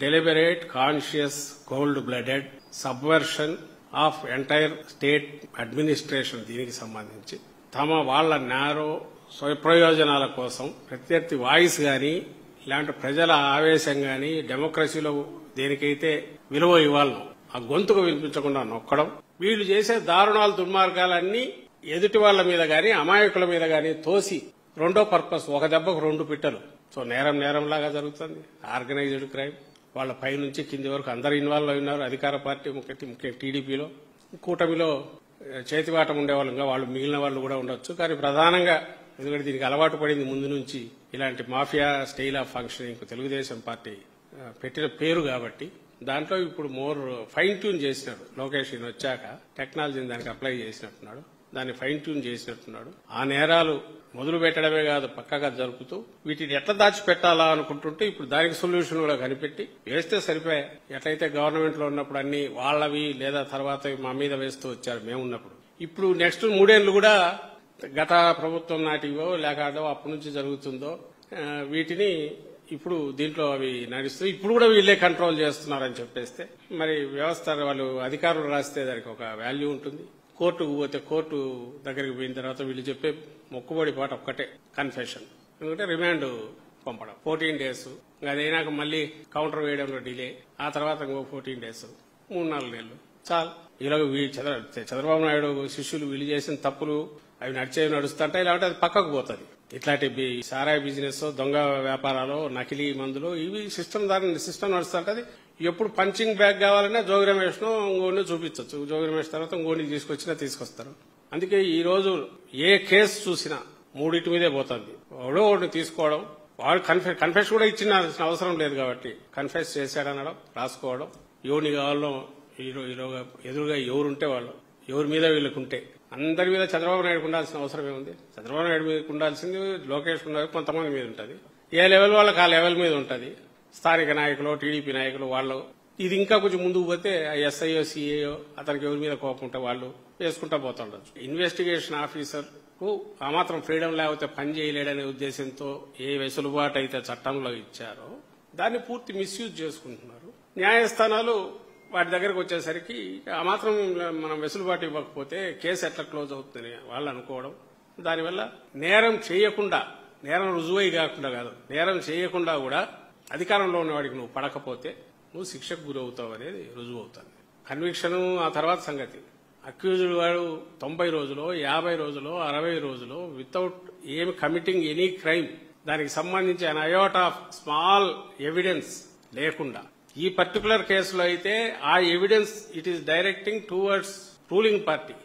deliberate, conscious, cold-blooded subversion of entire state administration దీనికి సంబంధించి వాళ్ళ నేరో స్వప్రయోజనాల కోసం ప్రత్యర్థి వాయిస్ గాని ఇలాంటి ప్రజల ఆవేశం గాని డెమోక్రసీలో దేనికైతే విలువ ఇవ్వాలనో ఆ గొంతుకు వినిపించకుండా నొక్కడం, వీళ్ళు చేసే దారుణాలు దుర్మార్గాలన్నీ ఎదుటి వాళ్ల మీద గాని అమాయకుల మీద గాని తోసి రెండో పర్పస్, ఒక దెబ్బకు రెండు పిట్టలు. సో నేరంలాగా జరుగుతుంది. ఆర్గనైజ్డ్ క్రైమ్ వాళ్ళ పై నుంచి కింది వరకు అందరు ఇన్వాల్వ్ అయి ఉన్నారు. అధికార పార్టీ ముఖ్య టీడీపీలో, కూటమిలో చేతివాటం ఉండేవాళ్ళంగా వాళ్ళు మిగిలిన వాళ్ళు కూడా ఉండొచ్చు. కానీ ప్రధానంగా ఎందుకంటే దీనికి అలవాటు పడింది ముందు నుంచి ఇలాంటి mafia style of functioning Telugu Desam party పెట్టిన పేరు కాబట్టి దాంట్లో ఇప్పుడు మోర్ ఫైన్ ట్యూన్ చేసినాడు. లోకేష్ వచ్చాక టెక్నాలజీని దానికి అప్లై చేసినట్టున్నాడు, దాన్ని ఫైన్ ట్యూన్ చేసినట్టున్నాడు. ఆ నేరాలు మొదలు పెట్టడమే కాదు పక్కగా జరుపుతూ వీటిని ఎట్లా దాచిపెట్టాలా అనుకుంటుంటే ఇప్పుడు దానికి సొల్యూషన్ కూడా కనిపెట్టి వేస్తే సరిపోయా. ఎట్లయితే గవర్నమెంట్ లో ఉన్నప్పుడు అన్ని వాళ్ళవి లేదా తర్వాత మా మీద వేస్తూ వచ్చారు మేమున్నప్పుడు, ఇప్పుడు నెక్స్ట్ 3 ఏళ్లు కూడా గత ప్రభుత్వం నాటివో లేక అప్పటి నుంచి జరుగుతుందో వీటిని ఇప్పుడు దీంట్లో అవి నడుస్తూ ఇప్పుడు కూడా వీళ్ళే కంట్రోల్ చేస్తున్నారని చెప్పేస్తే మరి వ్యవస్థ వాళ్ళు అధికారులు రాస్తే దానికి ఒక వాల్యూ ఉంటుంది. కోర్టుకు పోతే కోర్టు దగ్గరికి పోయిన తర్వాత వీళ్ళు చెప్పే మొక్కుబడి పాట ఒక్కటే కన్ఫెషన్. ఎందుకంటే రిమాండ్ పంపడం 14 days, అదైనాక మళ్ళీ కౌంటర్ వేయడంలో డిలే, ఆ తర్వాత ఇంకో 14 days, 3-4 నెలలు చాలు. ఇలా చంద్రబాబు నాయుడు శిష్యులు వీళ్ళు చేసిన తప్పులు అవి నడుస్తుంటే ఇలాంటి అది పక్కకు పోతుంది. ఇట్లాంటి సారాయి బిజినెస్, దొంగ వ్యాపారాలు, నకిలీ మందులు ఇవి సిస్టమ్ నడుస్తుంటది. ఎప్పుడు పంచింగ్ బ్యాగ్ కావాలన్నా జోగి రమేష్ ను ఇంకోని చూపించవచ్చు. జోగి రమేష్ తర్వాత ఇంకోని తీసుకొస్తారు. అందుకే ఈ రోజు ఏ కేసు చూసినా 3 మీదే పోతుంది. ఎవడో ఒకటి తీసుకోవడం, వాడు కన్ఫెస్ కూడా ఇచ్చిన అవసరం లేదు కాబట్టి కన్ఫెస్ చేశాడనడం, రాసుకోవడం, ఎవరిని కావాలో ఎదురుగా ఎవరుంటే వాళ్ళు, ఎవరి మీద వీళ్ళకుంటే అందరి మీద చంద్రబాబు నాయుడు ఉండాల్సిన అవసరం ఏముంది? చంద్రబాబు నాయుడు మీద ఉండాల్సింది లోకేష్ ఉండాలి, కొంతమంది మీద ఉంటుంది. ఏ లెవెల్ వాళ్ళకి ఆ లెవెల్ మీద ఉంటుంది. స్థానిక నాయకులు, టీడీపీ నాయకులు వాళ్ళు ఇది ఇంకా కొంచెం ముందుకు పోతే ఎస్ఐఓ, సిఐఓ అతనికి ఎవరి మీద కోపం ఉంటే వాళ్ళు వేసుకుంటా పోతుండొచ్చు. ఇన్వెస్టిగేషన్ ఆఫీసర్ కు ఆ మాత్రం ఫ్రీడమ్ లేకపోతే పని చేయలేడనే ఉద్దేశంతో ఏ వెసులుబాటు అయితే చట్టంలో ఇచ్చారో దాన్ని పూర్తి మిస్యూజ్ చేసుకుంటున్నారు. న్యాయస్థానాలు వాటి దగ్గరకు వచ్చేసరికి ఆ మాత్రం మనం వెసులుబాటు ఇవ్వకపోతే కేసు ఎట్లా క్లోజ్ అవుతుందని వాళ్ళు అనుకోవడం, దానివల్ల నేరం రుజువై కాకుండా కాదు, నేరం చేయకుండా కూడా అధికారంలో ఉన్నవాడికి నువ్వు పడకపోతే నువ్వు శిక్షకు గురవుతావు అనేది రుజువు అవుతుంది. కన్విక్షన్ ఆ తర్వాత సంగతి. అక్యూజ్డ్ వాడు 90 రోజులు, 50 రోజులు, 60 రోజులు వితౌట్ ఏమి కమిటింగ్ ఎనీ క్రైమ్ దానికి సంబంధించి అన్ అయోట్ ఆఫ్ స్మాల్ ఎవిడెన్స్ లేకుండా ఈ పర్టికులర్ కేసులో అయితే ఆ evidence it is directing towards ruling party.